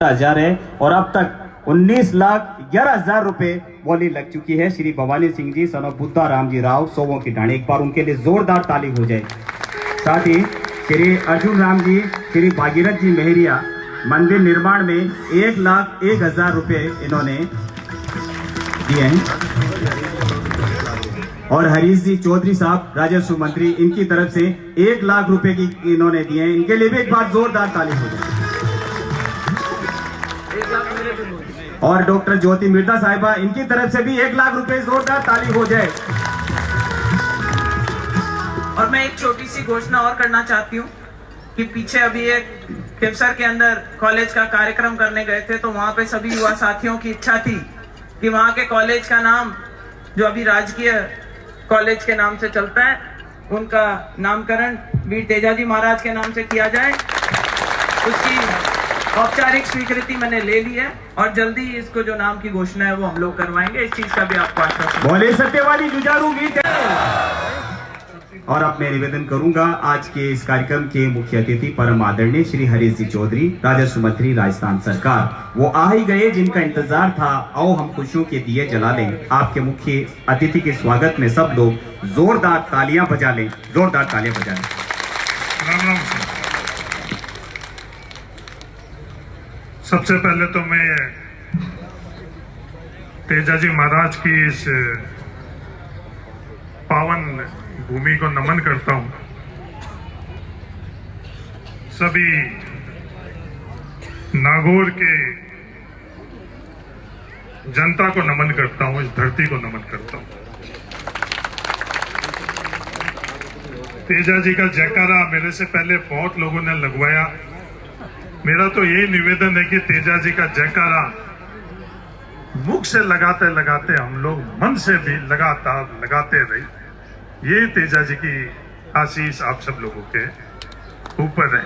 हजार है और अब तक 19,11,000 रुपए बोली लग चुकी है। श्री भवानी सिंह जी सन ऑफ बुद्धा राम जी राव सोवों की ढाणी, एक बार उनके लिए जोरदार ताली हो जाए। साथ ही श्री अर्जुन राम जी, श्री भागीरथ जी मेहरिया मंदिर निर्माण में 1,01,000 रुपए इन्होंने दिए हैं। और हरीश जी चौधरी साहब राजस्व मंत्री, इनकी तरफ से 1,00,000 रुपए की इन्होंने दिए हैं। इनके लिए भी एक बार जोरदार ताली हो जाए। और डॉक्टर ज्योति मिर्जा साहिबा, इनकी तरफ से भी 1,00,000 रुपए जोरदार ताली हो जाए। और मैं एक छोटी सी घोषणा और करना चाहती हूँ कि पीछे अभी एक केवसर के अंदर कॉलेज का कार्यक्रम करने गए थे, तो वहां पे सभी युवा साथियों की इच्छा थी कि वहां के कॉलेज का नाम, जो अभी राजकीय कॉलेज के नाम से चलता है, उनका नामकरण वीर तेजाजी महाराज के नाम से किया जाए। उसकी औपचारिक स्वीकृति मैंने ले ली है और जल्दी इसको जो नाम की घोषणा है वो हम लोग करवाएंगे। इस चीज का भी आपको आश्वासन। बोले सत्यवादी जुझारू गीत। और अब मैं निवेदन करूंगा आज के इस कार्यक्रम के मुख्य अतिथि परम आदरणीय श्री हरीश जी चौधरी, राजस्व मंत्री राजस्थान सरकार, वो आ ही गए जिनका इंतजार था। आओ हम खुशियों के दिए जला लें। आपके मुख्य अतिथि के स्वागत में सब लोग जोरदार तालियां बजा लें, जोरदार तालियां बजा लें। सबसे पहले तो मैं तेजाजी महाराज की इस पावन भूमि को नमन करता हूं। सभी नागौर के जनता को नमन करता हूं, इस धरती को नमन करता हूं। तेजाजी का जयकारा मेरे से पहले बहुत लोगों ने लगवाया। मेरा तो यही निवेदन है कि तेजाजी का जयकारा मुख से लगाते लगाते हम लोग मन से भी लगातार लगाते रहे। ये तेजाजी की आशीष आप सब लोगों के ऊपर है।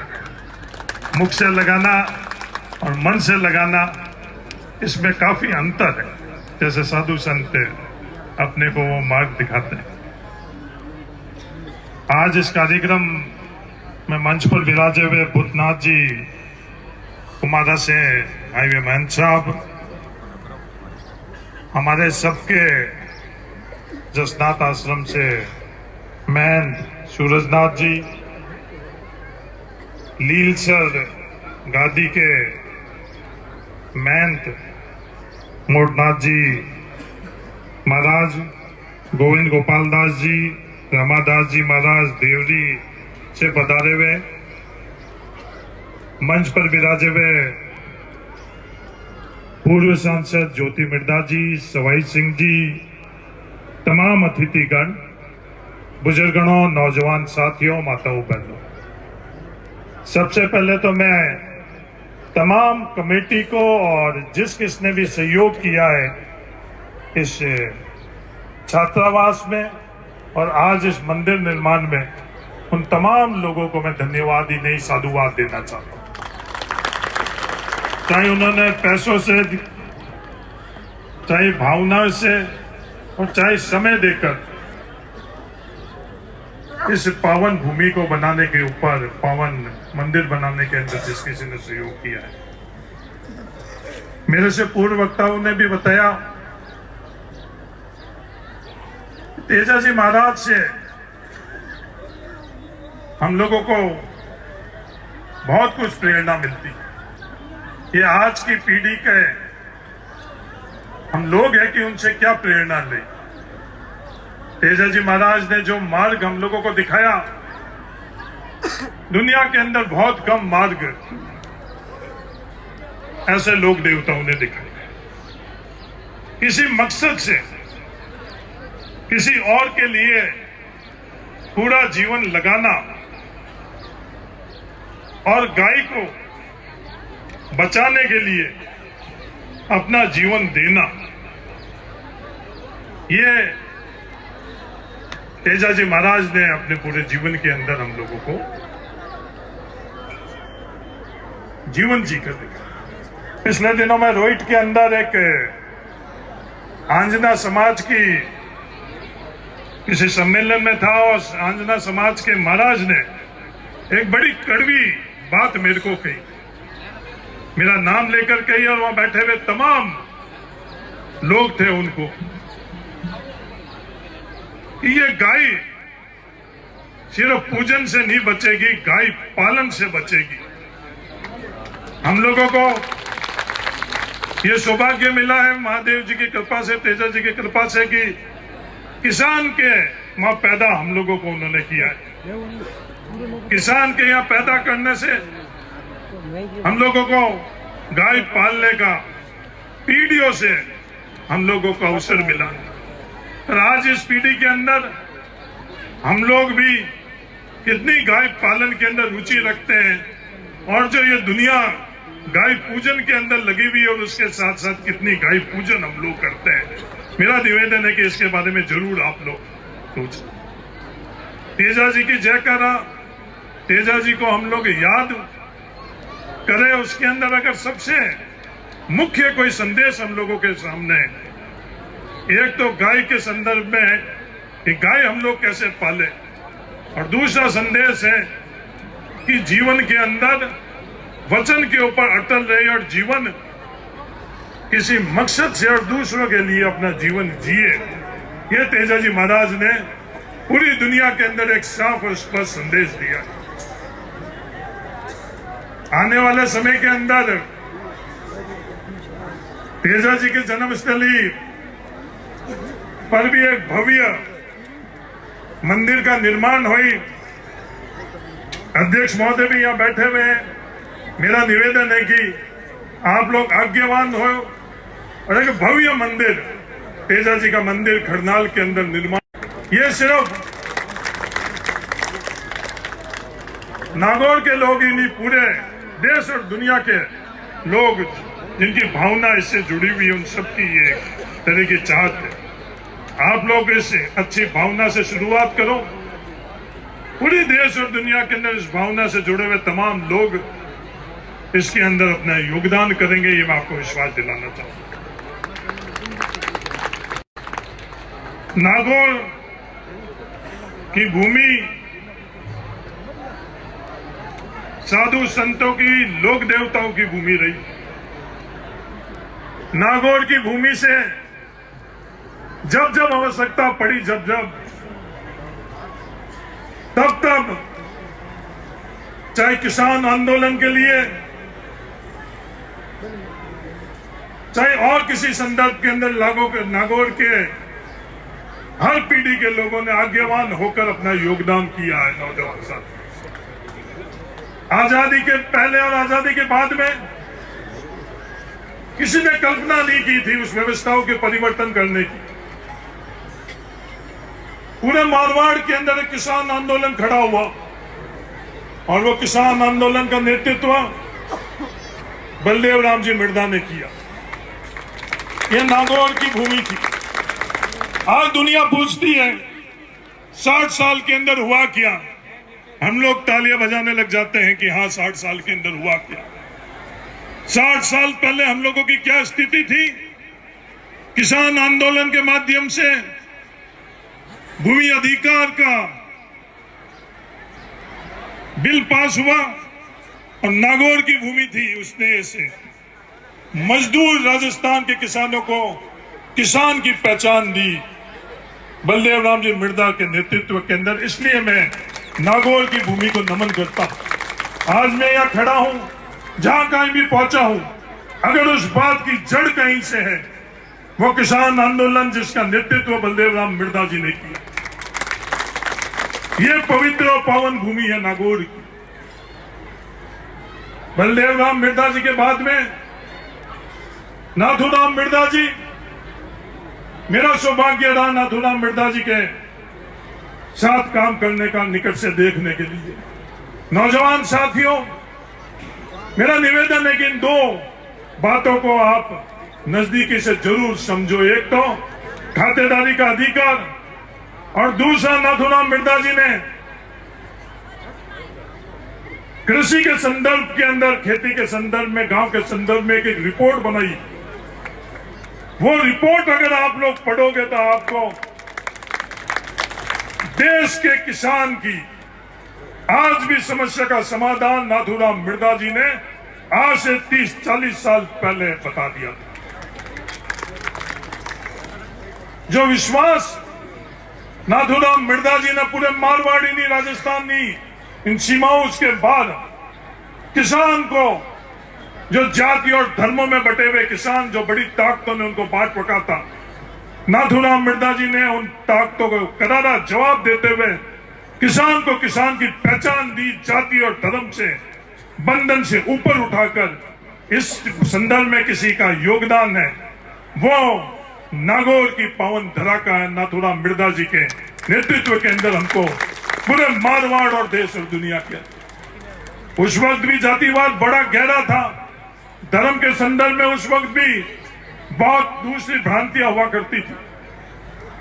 मुख से लगाना और मन से लगाना, इसमें काफी अंतर है। जैसे साधु संत अपने को वो मार्ग दिखाते हैं। आज इस कार्यक्रम में मंच पर विराजे हुए भूतनाथ जी कुमारा से हाईवे महंत साहब, हमारे सबके जसनाथ आश्रम से महंत सूरजनाथ जी, लीलसर गादी के महंत मोटनाथ जी महाराज, गोविंद गोपाल दास जी, रमादास जी महाराज देवरी से पधारे हुए, मंच पर विराजे हुए पूर्व सांसद ज्योति मिर्जा जी, सवाई सिंह जी, तमाम अतिथिगण, बुजुर्गों, नौजवान साथियों, माताओं, बहनों, सबसे पहले तो मैं तमाम कमेटी को और जिस किसने भी सहयोग किया है इस छात्रावास में और आज इस मंदिर निर्माण में, उन तमाम लोगों को मैं धन्यवाद ही नहीं साधुवाद देना चाहता हूं। चाहे उन्होंने पैसों से, चाहे भावना से और चाहे समय देकर इस पावन भूमि को बनाने के ऊपर, पावन मंदिर बनाने के अंदर जिस किसी ने सहयोग किया है। मेरे से पूर्व वक्ताओं ने भी बताया, तेजाजी महाराज से हम लोगों को बहुत कुछ प्रेरणा मिलती है। ये आज की पीढ़ी के हम लोग हैं कि उनसे क्या प्रेरणा लें। तेजाजी महाराज ने जो मार्ग हम लोगों को दिखाया, दुनिया के अंदर बहुत कम मार्ग ऐसे लोक देवताओं ने दिखाए। किसी मकसद से, किसी और के लिए पूरा जीवन लगाना और गाय को बचाने के लिए अपना जीवन देना, ये तेजाजी महाराज ने अपने पूरे जीवन के अंदर हम लोगों को जीवन जीकर दिखाया। पिछले दिनों में रोहित के अंदर एक आंजना समाज की किसी सम्मेलन में था और आंजना समाज के महाराज ने एक बड़ी कड़वी बात मेरे को कही मेरा नाम लेकर कही और वहां बैठे हुए तमाम लोग थे उनको कि ये गाय सिर्फ पूजन से नहीं बचेगी, गाय पालन से बचेगी। हम लोगों को ये सौभाग्य मिला है महादेव जी की कृपा से, तेजा जी की कृपा से, कि किसान के वहां पैदा हम लोगों को उन्होंने किया है। किसान के यहाँ पैदा करने से हम लोगों को गाय पालने का पीढ़ियों से हम लोगों को अवसर मिला। और आज इस पीढ़ी के अंदर हम लोग भी कितनी गाय पालन के अंदर रुचि रखते हैं, और जो ये दुनिया गाय पूजन के अंदर लगी हुई है और उसके साथ साथ कितनी गाय पूजन हम लोग करते हैं। मेरा निवेदन है कि इसके बारे में जरूर आप लोग सोचें। तेजा जी की जयकारा, तेजा जी को हम लोग याद करें। उसके अंदर अगर सबसे मुख्य कोई संदेश हम लोगों के सामने है, एक तो गाय के संदर्भ में है कि गाय हम लोग कैसे पाले, और दूसरा संदेश है कि जीवन के अंदर वचन के ऊपर अटल रहे और जीवन किसी मकसद से और दूसरों के लिए अपना जीवन जिए। ये तेजा जी महाराज ने पूरी दुनिया के अंदर एक साफ और स्पष्ट संदेश दिया। आने वाले समय के अंदर तेजा जी के जन्मस्थली पर भी एक भव्य मंदिर का निर्माण हुई। अध्यक्ष महोदय भी यहाँ बैठे हुए हैं। मेरा निवेदन है कि आप लोग आज्ञावान हो और एक भव्य मंदिर, तेजा जी का मंदिर खरनाल के अंदर निर्माण। ये सिर्फ नागौर के लोग ही नहीं, पूरे देश और दुनिया के लोग जिनकी भावना इससे जुड़ी हुई है, उन सबकी ये तरह की चाहत है। आप लोग इस अच्छी भावना से शुरुआत करो। पूरी देश और दुनिया के अंदर इस भावना से जुड़े हुए तमाम लोग इसके अंदर अपना योगदान करेंगे, ये मैं आपको विश्वास दिलाना चाहूंगा। नागौर की भूमि साधु संतों की, लोक देवताओं की भूमि रही। नागौर की भूमि से जब जब आवश्यकता पड़ी, तब चाहे किसान आंदोलन के लिए, चाहे और किसी संदर्भ के अंदर नागौर के हर पीढ़ी के लोगों ने आज्ञावान होकर अपना योगदान किया है। नौजवान साथ आजादी के पहले और आजादी के बाद में किसी ने कल्पना नहीं की थी उस व्यवस्थाओं के परिवर्तन करने की। पूरे मारवाड़ के अंदर एक किसान आंदोलन खड़ा हुआ, और वो किसान आंदोलन का नेतृत्व बलदेव राम जी मिर्दा ने किया। ये नागौर की भूमि थी। आज दुनिया पूछती है 60 साल के अंदर हुआ क्या। हम लोग तालियां बजाने लग जाते हैं कि हाँ 60 साल के अंदर हुआ क्या। 60 साल पहले हम लोगों की क्या स्थिति थी। किसान आंदोलन के माध्यम से भूमि अधिकार का बिल पास हुआ, और नागौर की भूमि थी, उसने ऐसे मजदूर राजस्थान के किसानों को किसान की पहचान दी बलदेव राम जी मिर्दा के नेतृत्व के अंदर। इसलिए मैं नागौर की भूमि को नमन करता हूं। आज मैं यहाँ खड़ा हूं, जहां कहीं भी पहुंचा हूं, अगर उस बात की जड़ कहीं से है, वो किसान आंदोलन जिसका नेतृत्व बलदेव राम मिर्दा जी ने किया। ये पवित्र और पावन भूमि है नागौर की। बलदेव राम मिर्दा जी के बाद में नाथूराम मिर्दा जी, मेरा सौभाग्य रहा नाथूराम मिर्दा जी के साथ काम करने का, निकट से देखने के लिए। नौजवान साथियों, मेरा निवेदन है कि इन दो बातों को आप नजदीकी से जरूर समझो। एक तो खातेदारी का अधिकार, और दूसरा नाथूराम मिर्दा जी ने कृषि के संदर्भ के अंदर, खेती के संदर्भ में, गांव के संदर्भ में एक रिपोर्ट बनाई। वो रिपोर्ट अगर आप लोग पढ़ोगे तो आपको देश के किसान की आज भी समस्या का समाधान नाथूराम मिर्दा जी ने आज से 30-40 साल पहले बता दिया था। जो विश्वास नाथूराम मिर्धा जी ने पूरे मारवाड़ी नहीं, राजस्थान नहीं, इन सीमाओं के बाद किसान को, जो जाति और धर्मों में बटे हुए किसान, जो बड़ी ताकतों ने उनको बांट पका था, नाथूराम मिर्धा जी ने उन ताकतों को करारा जवाब देते हुए किसान को किसान की पहचान दी, जाति और धर्म से, बंधन से ऊपर उठाकर। इस संदर्भ में किसी का योगदान है, वो नागौर की पावन धरा का है। नाथूराम मिर्धा जी के नेतृत्व के अंदर हमको पूरे मारवाड़ और देश और दुनिया के, उस वक्त भी जातिवाद बड़ा गहरा था, धर्म के संदर्भ में उस वक्त भी बहुत दूसरी भ्रांतियां हुआ करती थी,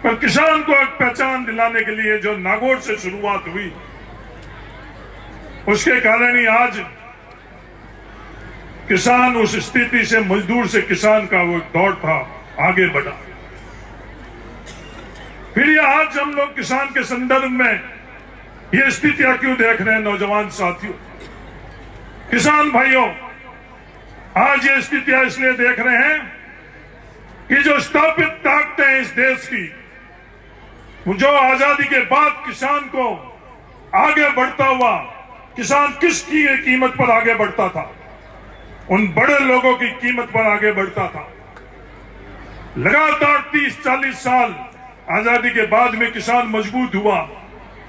पर किसान को एक पहचान दिलाने के लिए जो नागौर से शुरुआत हुई, उसके कारण ही आज किसान उस स्थिति से, मजदूर से किसान का वो दौर था, आगे बढ़ा। फिर ये आज हम लोग किसान के संदर्भ में ये स्थितियां क्यों देख रहे हैं? नौजवान साथियों, किसान भाइयों, आज ये स्थितियां इसलिए देख रहे हैं कि जो स्थापित ताकतें हैं इस देश की, जो आजादी के बाद किसान को आगे बढ़ता हुआ, किसान किसकी कीमत पर आगे बढ़ता था? उन बड़े लोगों की कीमत पर आगे बढ़ता था। लगातार 30-40 साल आजादी के बाद में किसान मजबूत हुआ।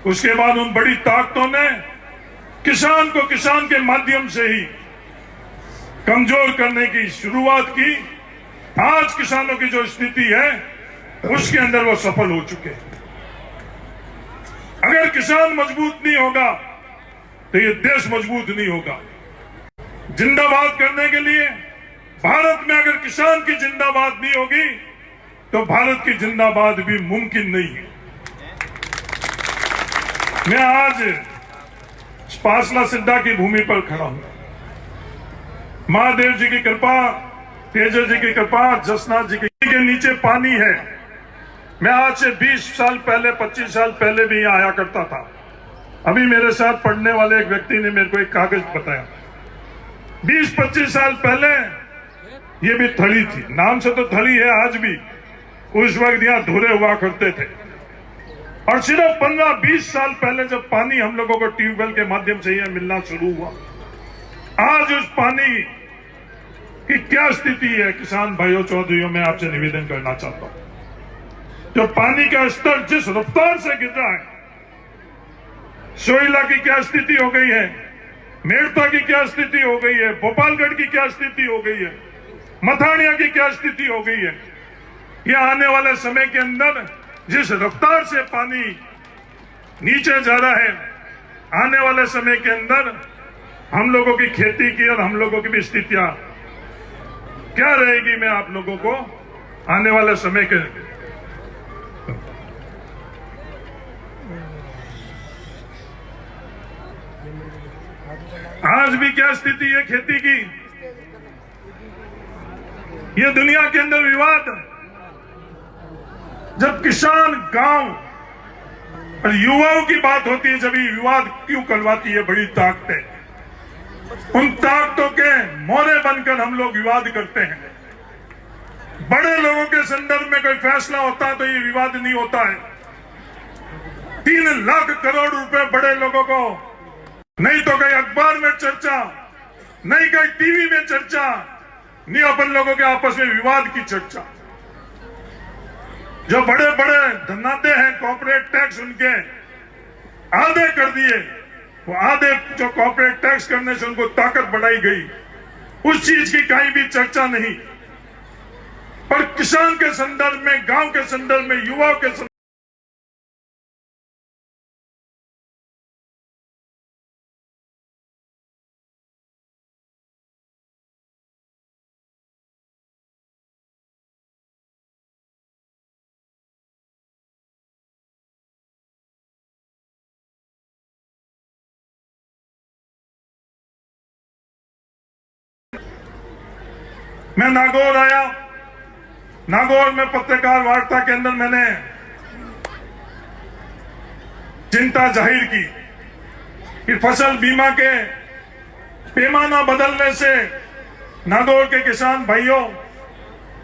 उसके बाद उन बड़ी ताकतों ने किसान को किसान के माध्यम से ही कमजोर करने की शुरुआत की। आज किसानों की जो स्थिति है उसके अंदर वो सफल हो चुके हैं। अगर किसान मजबूत नहीं होगा तो ये देश मजबूत नहीं होगा। जिंदाबाद करने के लिए भारत में अगर किसान की जिंदाबाद नहीं होगी तो भारत की जिंदाबाद भी मुमकिन नहीं है। मैं आज पासला सिद्धा की भूमि पर खड़ा हूं। महादेव जी की कृपा, तेजा जी की कृपा, जसनाथ जी के नीचे पानी है। मैं आज से 20 साल पहले, 25 साल पहले भी यहाँ आया करता था। अभी मेरे साथ पढ़ने वाले एक व्यक्ति ने मेरे को एक कागज बताया, 20-25 साल पहले ये भी थली थी, नाम से तो थली है आज भी, उस वक्त यहाँ धुरे हुआ करते थे। और सिर्फ 15-20 साल पहले जब पानी हम लोगों को ट्यूबवेल के माध्यम से यह मिलना शुरू हुआ, आज उस पानी की क्या स्थिति है? किसान भाइयों, चौधरियों, मैं आपसे निवेदन करना चाहता हूं, जो पानी का स्तर जिस रफ्तार से गिर रहा है, सोइला की क्या स्थिति हो गई है, मेड़ता की क्या स्थिति हो गई है, भोपालगढ़ की क्या स्थिति हो गई है, मथानिया की क्या स्थिति हो गई है, यह आने वाले समय के अंदर जिस रफ्तार से पानी नीचे जा रहा है, आने वाले समय के अंदर हम लोगों की खेती की और हम लोगों की भी स्थितियां क्या रहेगी, मैं आप लोगों को आने वाले समय के आज भी क्या स्थिति है खेती की। ये दुनिया के अंदर विवाद, जब किसान, गांव और युवाओं की बात होती है, जब ये विवाद क्यों करवाती है बड़ी ताकतें? उन ताकतों के मोहरे बनकर हम लोग विवाद करते हैं। बड़े लोगों के संदर्भ में कोई फैसला होता है तो ये विवाद नहीं होता है। 3 लाख करोड़ रुपए बड़े लोगों को, नहीं तो कहीं अखबार में चर्चा, नहीं कहीं टीवी में चर्चा, नहीं अपन लोगों के आपस में विवाद की चर्चा। जो बड़े बड़े धनादे हैं, कॉर्पोरेट टैक्स उनके आधे कर दिए, वो आधे जो कॉर्पोरेट टैक्स करने से उनको ताकत बढ़ाई गई, उस चीज की कहीं भी चर्चा नहीं। पर किसान के संदर्भ में, गांव के संदर्भ में, युवाओं के संदर्भ मैं नागौर आया। नागौर में पत्रकार वार्ता के अंदर मैंने चिंता जाहिर की कि फसल बीमा के पैमाना बदलने से नागौर के किसान भाइयों,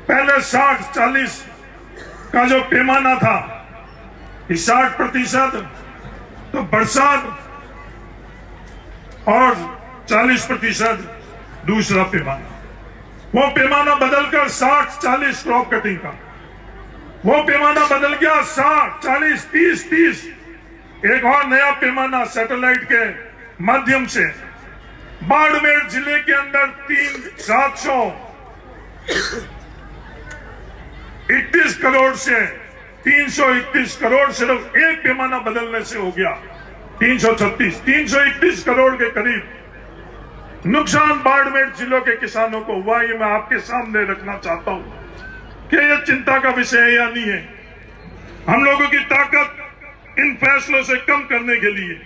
पहले 60-40 का जो पैमाना था, 60% तो बरसात और 40% दूसरा पैमाना। वो पैमाना बदलकर 60-40 क्रॉप कटिंग का, वो पैमाना बदल गया 60-40-30-30। एक और नया पैमाना सैटेलाइट के माध्यम से बाड़मेर जिले के अंदर 731 करोड़ से 331 करोड़ सिर्फ एक पैमाना बदलने से हो गया। 331 करोड़ के करीब नुकसान बाड़मेर जिलों के किसानों को हुआ। ये मैं आपके सामने रखना चाहता हूं कि यह चिंता का विषय है या नहीं है। हम लोगों की ताकत इन फैसलों से कम करने के लिए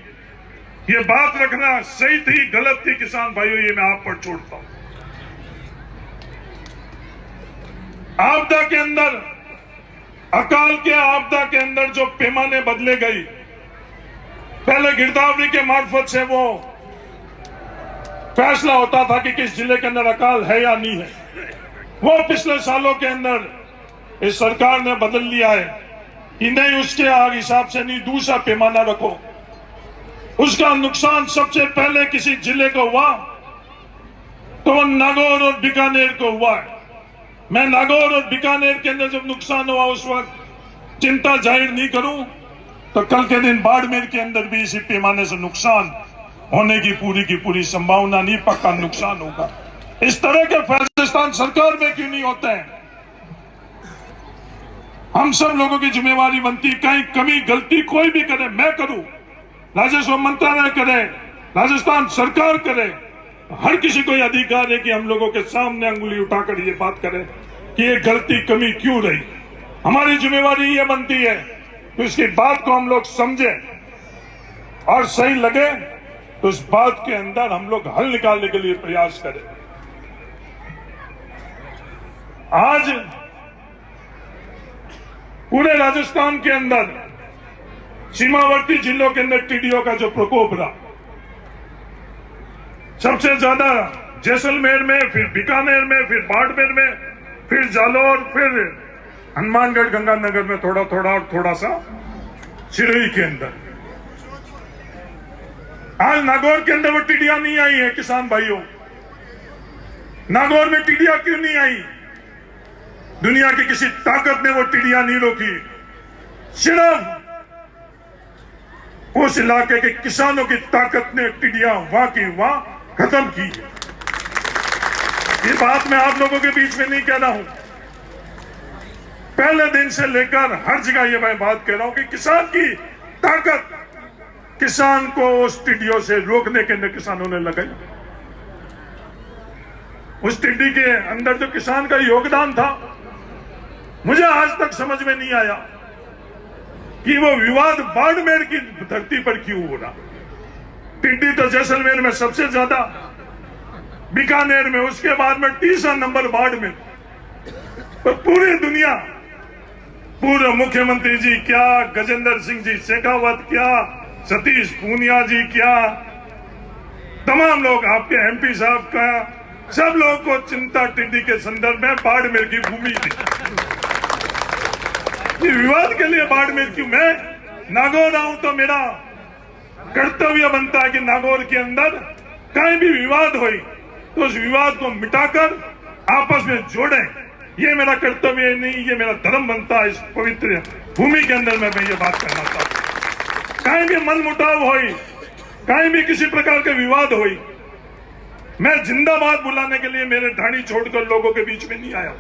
ये बात रखना सही थी गलत थी, किसान भाइयों, ये मैं आप पर छोड़ता हूं। आपदा के अंदर, अकाल के आपदा के अंदर जो पैमाने बदले गई, पहले गिरदावरी के मार्फत से वो फैसला होता था कि किस जिले के अंदर अकाल है या नहीं है। वो पिछले सालों के अंदर इस सरकार ने बदल लिया है कि नहीं, उसके हिसाब से नहीं, दूसरा पैमाना रखो। उसका नुकसान सबसे पहले किसी जिले को हुआ तो वो नागौर और बीकानेर को हुआ है। मैं नागौर और बीकानेर के अंदर जब नुकसान हुआ उस वक्त चिंता जाहिर नहीं करूं तो कल के दिन बाड़मेर के अंदर भी इसी पैमाने से नुकसान होने की पूरी संभावना नहीं, पक्का नुकसान होगा। इस तरह के फैसले सरकार में क्यों नहीं होते हैं? हम सब लोगों की जिम्मेवारी बनती, कहीं कमी गलती कोई भी करे, मैं करूं, राजस्व मंत्रालय करे, राजस्थान सरकार करे, हर किसी को यह अधिकार है कि हम लोगों के सामने अंगुली उठाकर ये बात करें कि ये गलती कमी क्यों रही। हमारी जिम्मेवारी ये बनती है तो इसकी बात को हम लोग समझें और सही लगे तो इस बात के अंदर हम लोग हल निकालने के लिए प्रयास करें। आज पूरे राजस्थान के अंदर सीमावर्ती जिलों के अंदर टिड्डियों का जो प्रकोप रहा, सबसे ज्यादा जैसलमेर में, फिर बीकानेर में, फिर बाड़मेर में, फिर जालौर, फिर हनुमानगढ़ गंगानगर में थोड़ा सा सिरोही के अंदर। आज नागौर के अंदर वो टिड्डियां नहीं आई है। किसान भाइयों, नागौर में टिड्डियां क्यों नहीं आई? दुनिया की किसी ताकत ने वो टिड्डियां नहीं रोकी, सिर्फ उस इलाके के किसानों की ताकत ने टिड्डियां वहां की वहां खत्म की है। ये बात मैं आप लोगों के बीच में नहीं कह रहा हूं, पहले दिन से लेकर हर जगह ये मैं बात कह रहा हूं कि किसान की ताकत, किसान को उस टिड्डियों से रोकने के अंदर किसानों ने लगाई। उस टिड्डी के अंदर जो किसान का योगदान था, मुझे आज तक समझ में नहीं आया कि वो विवाद बाड़मेर की धरती पर क्यों हो रहा। टिड्डी तो जैसलमेर में सबसे ज्यादा, बीकानेर में, उसके बाद में तीसरा नंबर बाड़मेर। तो पूरी दुनिया, पूर्व मुख्यमंत्री जी क्या, गजेंद्र सिंह जी शेखावत क्या, सतीश पूनिया जी क्या, तमाम लोग, आपके एमपी साहब का, सब लोगों को चिंता टिड्डी के संदर्भ में बाड़मेर की भूमि थी। विवाद के लिए बाड़मेर क्यों? मैं नागौर आऊं तो मेरा कर्तव्य बनता है कि नागौर के अंदर कहीं भी विवाद हो तो उस विवाद को मिटाकर आपस में जोड़ें। ये मेरा कर्तव्य नहीं, ये मेरा धर्म बनता है। इस पवित्र भूमि के अंदर मैं ये बात करना चाहता हूं। कहीं भी मन मुटाव हो, कहीं भी किसी प्रकार के विवाद हो, मैं जिंदाबाद बुलाने के लिए मेरे ढाणी छोड़कर लोगों के बीच में नहीं आया।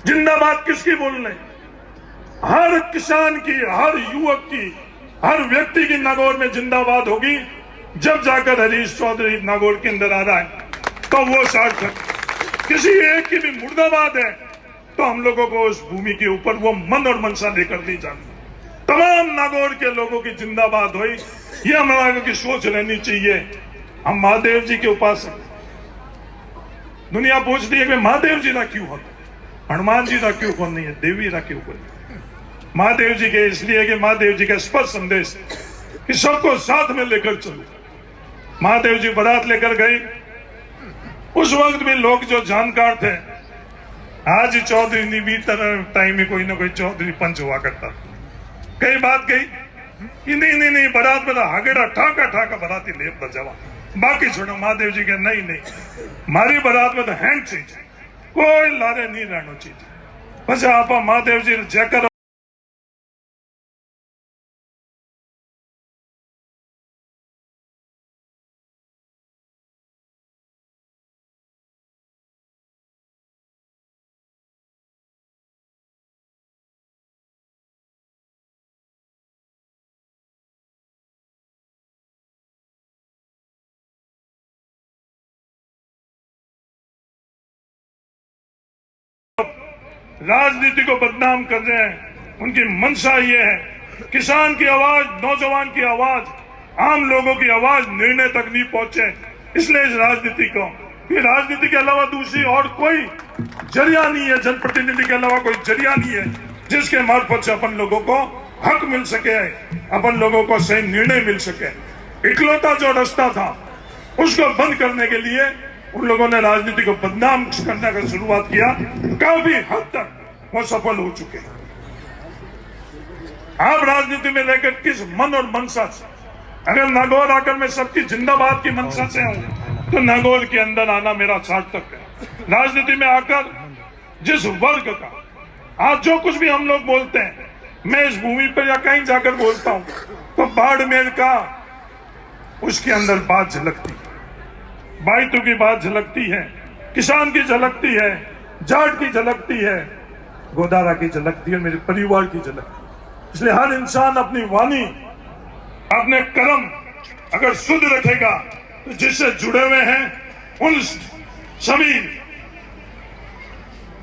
जिंदाबाद किसकी बोलने? हर किसान की, हर युवक की, हर व्यक्ति की नागौर में जिंदाबाद होगी। जब जाकर हरीश चौधरी नागौर के अंदर आ रहा है तो वो सार्थक। किसी एक की भी मुर्दाबाद है तो हम लोगों को उस भूमि के ऊपर वो मन और मनसा लेकर नहीं जाना। तमाम नागौर के लोगों की जिंदाबाद हुई, ये हम लोगों की सोच रहनी चाहिए। हम महादेव जी के उपासक, दुनिया पूछती है कि महादेव जी का क्यों होता, हनुमान जी का क्यों कौन नहीं है, देवी का क्यों कौन? महादेव जी के इसलिए कि महादेव जी का स्पष्ट संदेश कि सबको साथ में लेकर चलो। महादेव जी बारात लेकर गए, उस वक्त भी लोग जो जानकार थे, आज चौधरी नहीं भी तरह टाइम में कोई ना कोई चौधरी पंच हुआ करता। कई बात कही कि नहीं बारात में हागेड़ा ठाका ठाका बाराती लेप बजावा, बाकी छोड़ो। महादेव जी के नहीं मारी बारात में तो हैंड चीज, कोई लारे नहीं रहना चीज। बस आप महादेव जी जय करो। राजनीति को बदनाम कर रहे हैं, उनकी मंशा ये है किसान की आवाज, नौजवान की आवाज, आम लोगों की आवाज निर्णय तक नहीं पहुंचे। इसलिए इस राजनीति को, कि राजनीति के अलावा दूसरी और कोई जरिया नहीं है, जनप्रतिनिधि के अलावा कोई जरिया नहीं है जिसके मार्फत से अपन लोगों को हक मिल सके, अपन लोगों को सही निर्णय मिल सके। इकलौता जो रास्ता था उसको बंद करने के लिए उन लोगों ने राजनीति को बदनाम करने का शुरुआत किया। काफी हद तक वो सफल हो चुके हैं। आप राजनीति में लेकर किस मन और मनसा से, अगर नागौर आकर मैं सबकी जिंदाबाद की मनसा से हूं तो नागौर के अंदर आना मेरा सार्थक है। राजनीति में आकर जिस वर्ग का आज जो कुछ भी हम लोग बोलते हैं, मैं इस भूमि पर या कहीं जाकर बोलता हूं तो बाड़मेर का उसके अंदर बात झलकती है, बाइतों की बात झलकती है, किसान की झलकती है, जाट की झलकती है, गोदारा की झलकती है, मेरे परिवार की झलकती है। इसलिए हर इंसान अपनी वाणी, अपने कर्म अगर शुद्ध रखेगा तो जिससे जुड़े हुए हैं उन सभी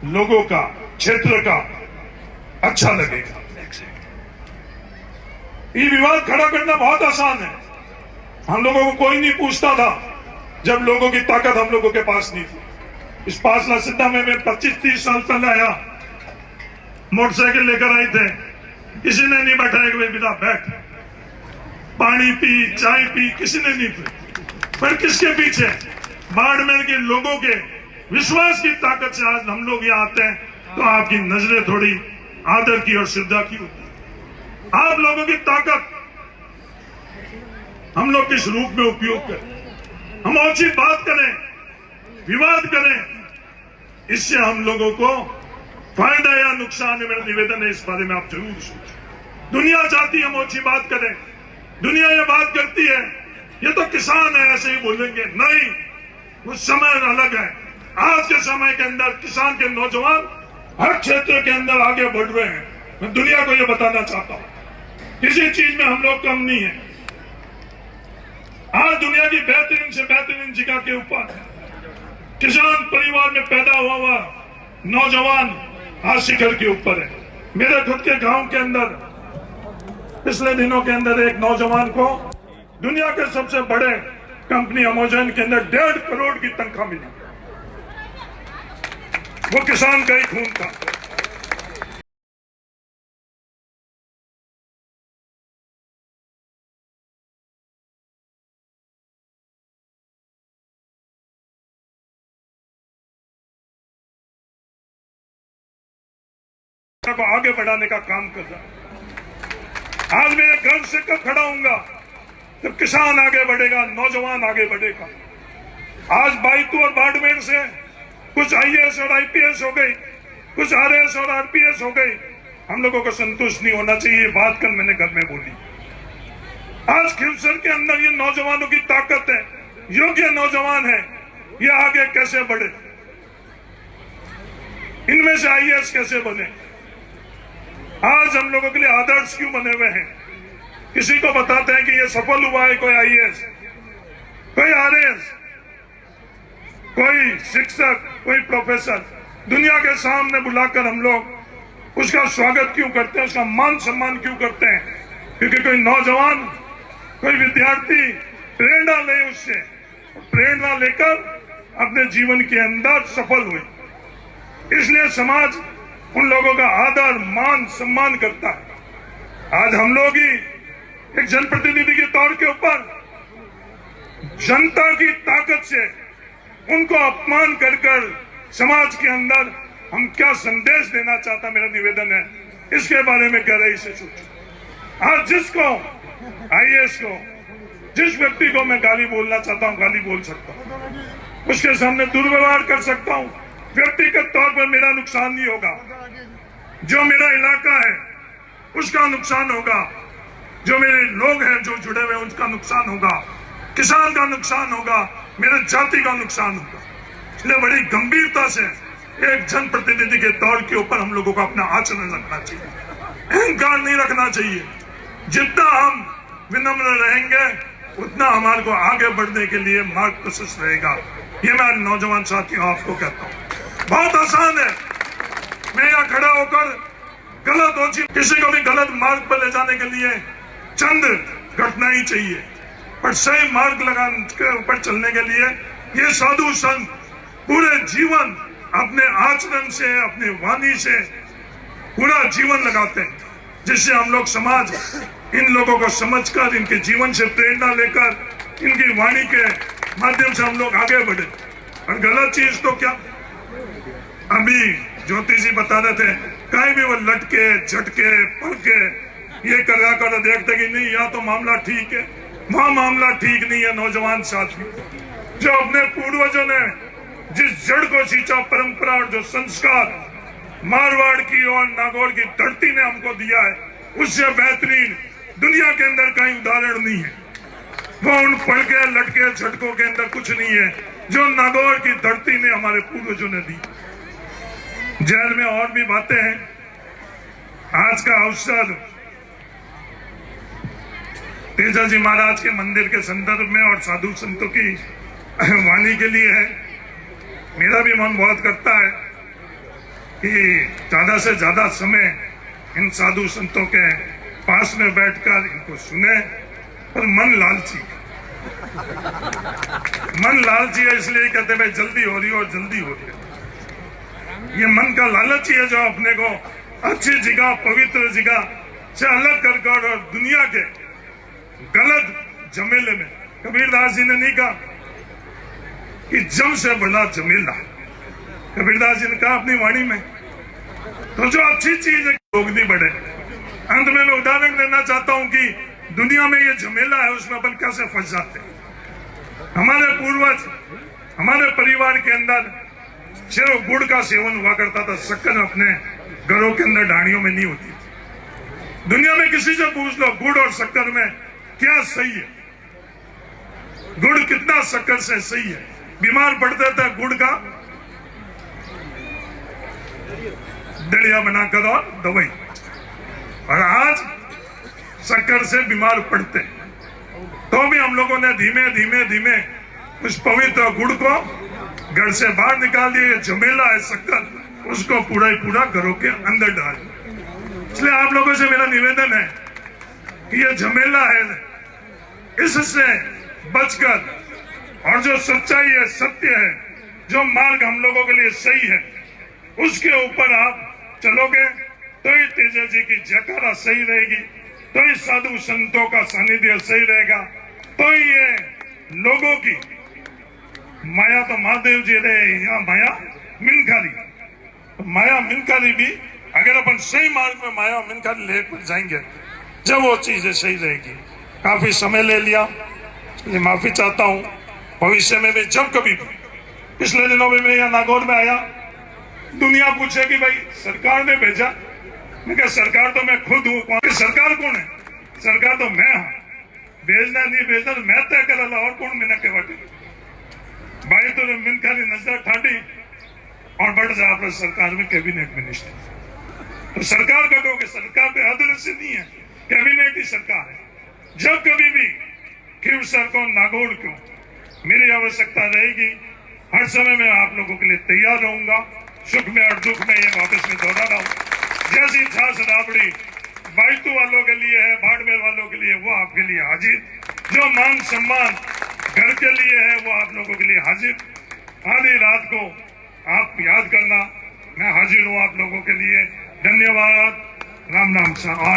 लोगों का, क्षेत्र का अच्छा लगेगा। ये विवाद खड़ा करना बहुत आसान है। हम लोगों को कोई नहीं पूछता था जब लोगों की ताकत हम लोगों के पास नहीं थी। इस पासला सिद्धा में मैं 25-30 साल पहले आया, मोटरसाइकिल लेकर आए थे, किसी ने नहीं बैठाया कि भाई बिना बैठ, पानी पी, चाय पी, किसी ने नहीं पी। पर किसके पीछे? बाड़मेर के लोगों के विश्वास की ताकत से आज हम लोग यहाँ आते हैं तो आपकी नजरें थोड़ी आदर की और श्रद्धा की होती है। आप लोगों की ताकत हम लोग किस रूप में उपयोग करें, हम अच्छी बात करें, विवाद करें, इससे हम लोगों को फायदा या नुकसान है। मेरा निवेदन है इस बारे में आप जरूर सोचें। दुनिया चाहती है हम अच्छी बात करें, दुनिया ये बात करती है ये तो किसान है ऐसे ही बोलेंगे, नहीं, वो समय अलग है। आज के समय के अंदर किसान के नौजवान हर क्षेत्र के अंदर आगे बढ़ रहे हैं। मैं दुनिया को ये बताना चाहता हूं किसी चीज में हम लोग कम नहीं है। आज दुनिया की बेहतरीन से बेहतरीन जगह के ऊपर किसान परिवार में पैदा हुआ नौजवान आज शिखर के ऊपर है। मेरे खुद के गांव के अंदर पिछले दिनों के अंदर एक नौजवान को दुनिया के सबसे बड़े कंपनी अमेज़न के अंदर 1.5 करोड़ की तनख्वाह मिली। वो किसान का ही खून था। को आगे बढ़ाने का काम कर रहा है। आज मैं गर्व से कब खड़ा हूंगा जब किसान आगे बढ़ेगा, नौजवान आगे बढ़ेगा। आज बाइतू और बाड़मेर से कुछ आईएएस और आईपीएस हो गई, कुछ आरएएस और आरपीएस हो गई। हम लोगों को संतुष्ट नहीं होना चाहिए। ये बात कल मैंने घर में बोली। आज खिलसर के अंदर ये नौजवानों की ताकत है, योग्य नौजवान है, ये आगे कैसे बढ़े, इनमें से आईएएस कैसे बने। आज हम लोगों के लिए आदर्श क्यों बने हुए हैं? किसी को बताते हैं कि ये सफल हुआ है, कोई आईएएस, कोई आरएएस, कोई शिक्षक, कोई प्रोफेसर। दुनिया के सामने बुलाकर हम लोग उसका स्वागत क्यों करते हैं, उसका मान सम्मान क्यों करते हैं? क्योंकि कोई नौजवान, कोई विद्यार्थी प्रेरणा ले उससे, प्रेरणा लेकर अपने जीवन के अंदर सफल हुई। इसलिए समाज उन लोगों का आदर, मान, सम्मान करता है। आज हम लोग ही एक जनप्रतिनिधि के तौर के ऊपर जनता की ताकत से उनको अपमान कर कर समाज के अंदर हम क्या संदेश देना चाहता, मेरा निवेदन है इसके बारे में गहराई से सोचो। आज जिसको आईएएस को, जिस व्यक्ति को मैं गाली बोलना चाहता हूं गाली बोल सकता हूं, उसके सामने दुर्व्यवहार कर सकता हूं, व्यक्तिगत तौर पर मेरा नुकसान नहीं होगा, जो मेरा इलाका है उसका नुकसान होगा, जो मेरे लोग हैं जो जुड़े हुए उनका नुकसान होगा, किसान का नुकसान होगा, मेरे जाति का नुकसान होगा। इसलिए बड़ी गंभीरता से एक जनप्रतिनिधि के तौर के ऊपर हम लोगों को अपना आचरण रखना चाहिए, अहंकार नहीं रखना चाहिए। जितना हम विनम्र रहेंगे उतना हमारे को आगे बढ़ने के लिए मार्ग प्रशस्त रहेगा। ये मैं नौजवान साथियों आपको कहता हूँ, बहुत आसान है मैं यहाँ खड़ा होकर गलत हो, किसी को भी गलत मार्ग पर ले जाने के लिए चंद घटना ही चाहिए, पर सही मार्ग लगाने के ऊपर चलने के लिए ये साधु संत पूरे जीवन अपने आचरण से, अपने वाणी से पूरा जीवन लगाते हैं, जिससे हम लोग समाज इन लोगों को समझकर, इनके जीवन से प्रेरणा लेकर, इनकी वाणी के माध्यम से हम लोग आगे बढ़े। और गलत चीज तो क्या, अभी ज्योति जी बता रहे थे, कहीं भी वो लटके झटके पड़के ये कर देखते कि नहीं यहाँ तो मामला ठीक है, वहां मामला ठीक नहीं है। नौजवान साथी जो अपने पूर्वजों ने जिस जड़ को सींचा, परंपरा और जो संस्कार मारवाड़ की और नागौर की धरती ने हमको दिया है, उससे बेहतरीन दुनिया के अंदर कहीं उदाहरण नहीं है। वो उन पड़के लटके झटकों के अंदर कुछ नहीं है जो नागौर की धरती ने हमारे पूर्वजों ने दी। जेल में और भी बातें हैं। आज का अवसर तेजा जी महाराज के मंदिर के संदर्भ में और साधु संतों की वाणी के लिए है। मेरा भी मन बहुत करता है कि ज्यादा से ज्यादा समय इन साधु संतों के पास में बैठकर इनको सुने, पर मन लालची है, इसलिए कहते भाई जल्दी हो रही है और जल्दी हो रही है। ये मन का लालच ही है जो अपने को अच्छी जगह, पवित्र जगह से अलग कर और दुनिया के गलत झमेले में, कबीरदास जी ने नहीं कहा कि जम से बड़ा झमेला, कबीरदास जी ने कहा अपनी वाणी में। तो जो अच्छी चीज है लोग नहीं बढ़े। अंत में मैं उदाहरण देना चाहता हूं कि दुनिया में ये झमेला है उसमें अपन कैसे फंस जाते हैं। हमारे पूर्वज, हमारे परिवार के अंदर सिर्फ गुड़ का सेवन हुआ करता था, शक्कर अपने घरों के अंदर डाणियों में नहीं होती थी। दुनिया में किसी से पूछ लो गुड़ और शक्कर में क्या सही है, गुड़ कितना शक्कर से सही है। बीमार पड़ते थे गुड़ का दलिया बनाकर और दवाई, और आज शक्कर से बीमार पड़ते, तो भी हम लोगों ने धीमे धीमे धीमे उस पवित्र गुड़ को घर से बाहर निकाल दिया। झमेला है शक्कर, उसको पूरा ही पूरा घरों के अंदर डाल। इसलिए आप लोगों से मेरा निवेदन है कि ये झमेला है, इससे बचकर और जो सच्चाई है, सत्य है, जो मार्ग हम लोगों के लिए सही है, उसके ऊपर आप चलोगे तो ही तेजा जी की जयकारा सही रहेगी, तो ही साधु संतों का सानिध्य सही रहेगा, तो ही ये लोगों की माया, तो महादेव जी रहे यहाँ माया मिनकारी, तो माया मिनकारी भी अगर अपन सही मार्ग में माया मिनकारी लेकर जाएंगे, जब वो चीजें सही रहेगी। काफी समय ले लिया, इसलिए माफी चाहता हूँ। भविष्य में भी जब कभी भी, पिछले दिनों में मैं यहाँ नागौर में आया, दुनिया पूछे कि भाई सरकार ने भेजा, मैं कहा सरकार तो मैं खुद हूँ। सरकार कौन है? सरकार तो मैं हूँ, भेजना नहीं भेजना तो मैं तय कर और कौन मैंने कहवा भाई तो मिनकारी नजर ठाडी और बढ़ जा आप सरकार में कैबिनेट मिनिस्टर। तो सरकार का कहोगे, सरकार पे आदर से नहीं है, कैबिनेट ही सरकार है। जब कभी भी खीवसर को, नागौर को मेरी आवश्यकता रहेगी, हर समय मैं आप लोगों के लिए तैयार रहूंगा। सुख में और दुख में ये वापस में दोहरा रहा हूं। जैसी छाछ राबड़ी बाइतू वालों के लिए है, बाड़मेर वालों के लिए, वो आपके लिए हाजिर। जो मान सम्मान घर के लिए है वो आप लोगों के लिए हाजिर। आधी रात को आप याद करना, मैं हाजिर हूँ आप लोगों के लिए। धन्यवाद। राम नाम सा।